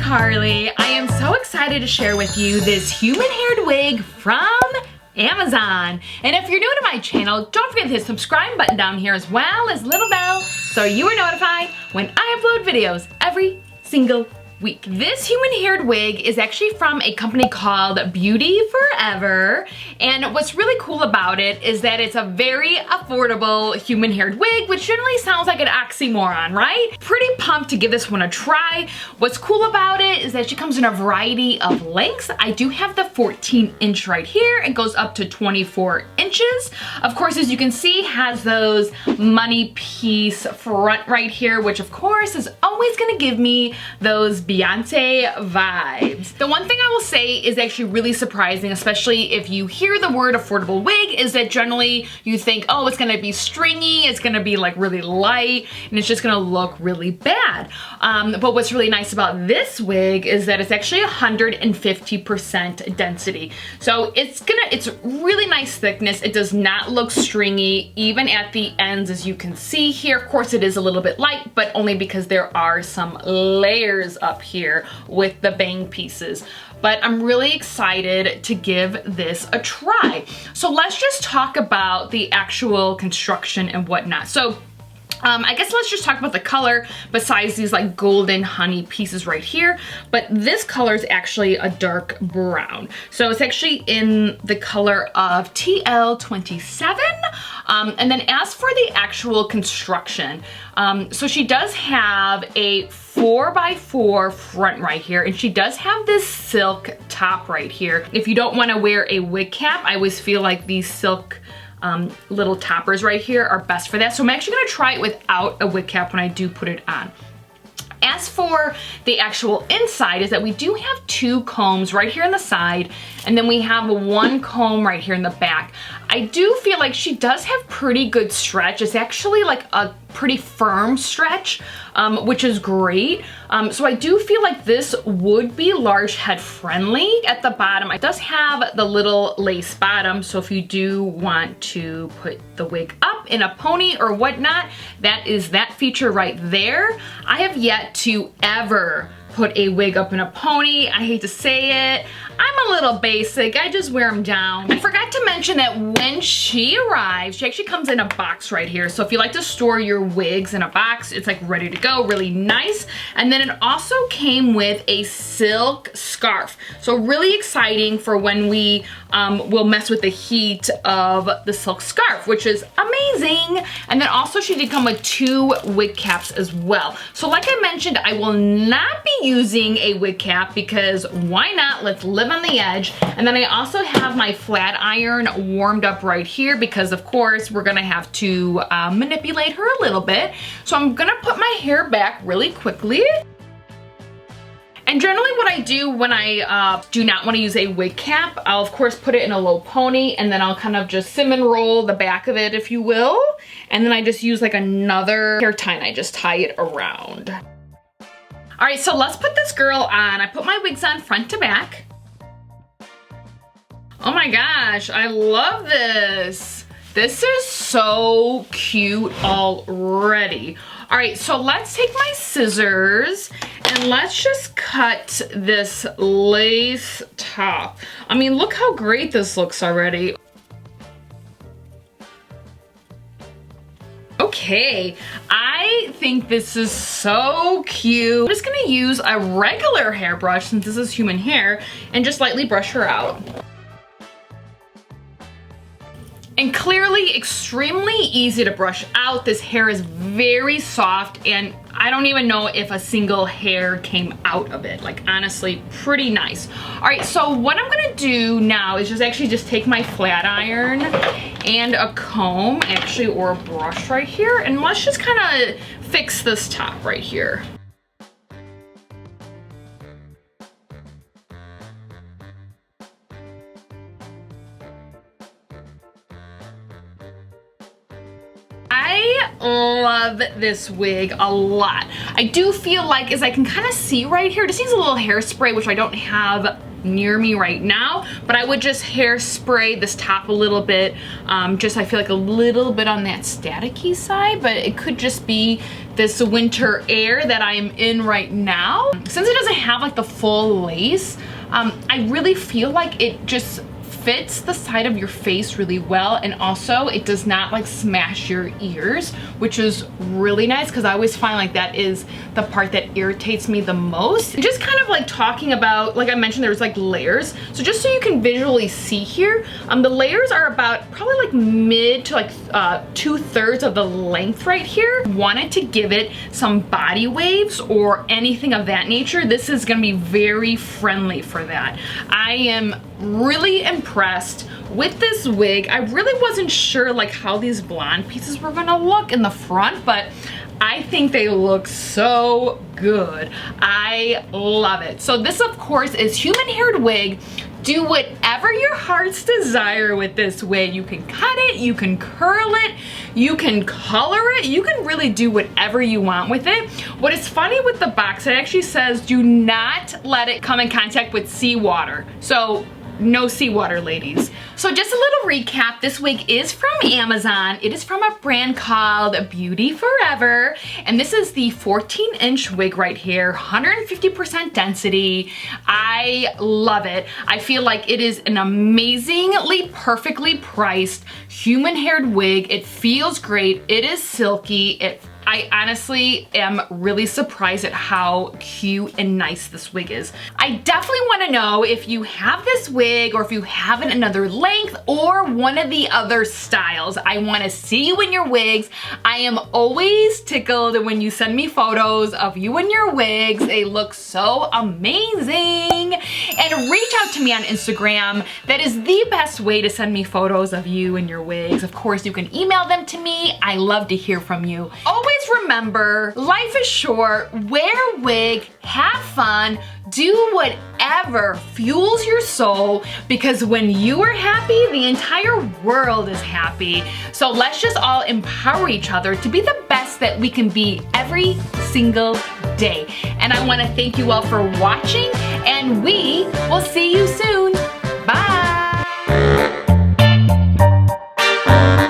MissCarly. I am so excited to share with you this human-haired wig from Amazon. And if you're new to my channel, don't forget to hit the subscribe button down here as well as little bell so you are notified when I upload videos every single week. This human-haired wig is actually from a company called Beauty Forever, and what's really cool about it is that it's a very affordable human-haired wig, which generally sounds like an oxymoron, right? Pretty pumped to give this one a try. What's cool about it is that she comes in a variety of lengths. I do have the 14-inch right here. It goes up to 24 inches. Of course, as you can see, has those money piece front right here, which of course is always gonna give me those Beyonce vibes. The one thing I will say is actually really surprising, especially if you hear the word affordable wig, is that generally you think, oh, it's gonna be stringy, it's gonna be like really light, and it's just gonna look really bad. But what's really nice about this wig is that it's actually 150% density. So it's really nice thickness. It does not look stringy, even at the ends, as you can see here. Of course, it is a little bit light, but only because there are some layers up here with the bang pieces. But I'm really excited to give this a try. So let's just talk about the actual construction and whatnot. So I guess let's just talk about the color besides these like golden honey pieces right here. But this color is actually a dark brown. So it's actually in the color of TL24. And then as for the actual construction, so she does have a 4x4 front right here, and she does have this silk top right here. If you don't want to wear a wig cap, I always feel like these silk little toppers right here are best for that. So I'm actually gonna try it without a wig cap when I do put it on. As for the actual inside is that we do have two combs right here on the side, and then we have one comb right here in the back. I do feel like she does have pretty good stretch. It's actually like a pretty firm stretch, which is great. So I do feel like this would be large head friendly. At the bottom, it does have the little lace bottom, so if you do want to put the wig up in a pony or whatnot, that is that feature right there. I have yet to ever put a wig up in a pony. I hate to say it. I'm a little basic. I just wear them down. I forgot to mention that when she arrives, she actually comes in a box right here. So if you like to store your wigs in a box, it's like ready to go, really nice. And then it also came with a silk scarf. So really exciting for when we will mess with the heat of the silk scarf, which is amazing. And then also she did come with two wig caps as well. So like I mentioned, I will not be using a wig cap because why not? Let's live on the edge. And then I also have my flat iron warmed up right here because of course we're gonna have to manipulate her a little bit. So I'm gonna put my hair back really quickly. And generally what I do when I do not want to use a wig cap, I'll of course put it in a low pony, and then I'll kind of just cinnamon roll the back of it, if you will. And then I just use like another hair tie and I just tie it around. All right, so let's put this girl on. I put my wigs on front to back. Oh my gosh, I love this. This is so cute already. All right, so let's take my scissors and let's just cut this lace top. I mean, look how great this looks already. Okay, I think this is so cute. I'm just gonna use a regular hairbrush since this is human hair and just lightly brush her out. And clearly extremely easy to brush out. This hair is very soft and I don't even know if a single hair came out of it. Like honestly, pretty nice. All right, so what I'm gonna do now is just take my flat iron and a comb, actually, or a brush right here, and let's just kind of fix this top right here. I love this wig a lot. I do feel like, as I can kind of see right here, this needs a little hairspray, which I don't have near me right now, but I would just hairspray this top a little bit. Just I feel like a little bit on that staticky side, but it could just be this winter air that I'm in right now. Since it doesn't have like the full lace, I really feel like it just fits the side of your face really well, and also it does not like smash your ears, which is really nice because I always find like that is the part that irritates me the most. Just kind of like talking about, like I mentioned, there's like layers. So just so you can visually see here, the layers are about probably like mid to like 2/3 of the length right here. Wanted to give it some body waves or anything of that nature. This is gonna be very friendly for that. I am really impressed with this wig. I really wasn't sure like how these blonde pieces were gonna look in the front, but I think they look so good. I love it. So this of course is human haired wig. Do whatever your heart's desire with this wig. You can cut it, you can curl it, you can color it, you can really do whatever you want with it. What is funny with the box, it actually says do not let it come in contact with seawater. So no seawater, ladies. So just a little recap, this wig is from Amazon. It is from a brand called Beauty Forever, and this is the 14-inch wig right here, 150% density. I love it. I feel like it is an amazingly perfectly priced human haired wig. It feels great. It is silky. I honestly am really surprised at how cute and nice this wig is. I definitely want to know if you have this wig or if you have it another length or one of the other styles. I want to see you in your wigs. I am always tickled when you send me photos of you in your wigs. They look so amazing. And reach out to me on Instagram. That is the best way to send me photos of you in your wigs. Of course, you can email them to me. I love to hear from you. Always remember, life is short. Wear a wig, have fun, do whatever fuels your soul, because when you are happy, the entire world is happy. So let's just all empower each other to be the best that we can be every single day. And I want to thank you all for watching, and we will see you soon.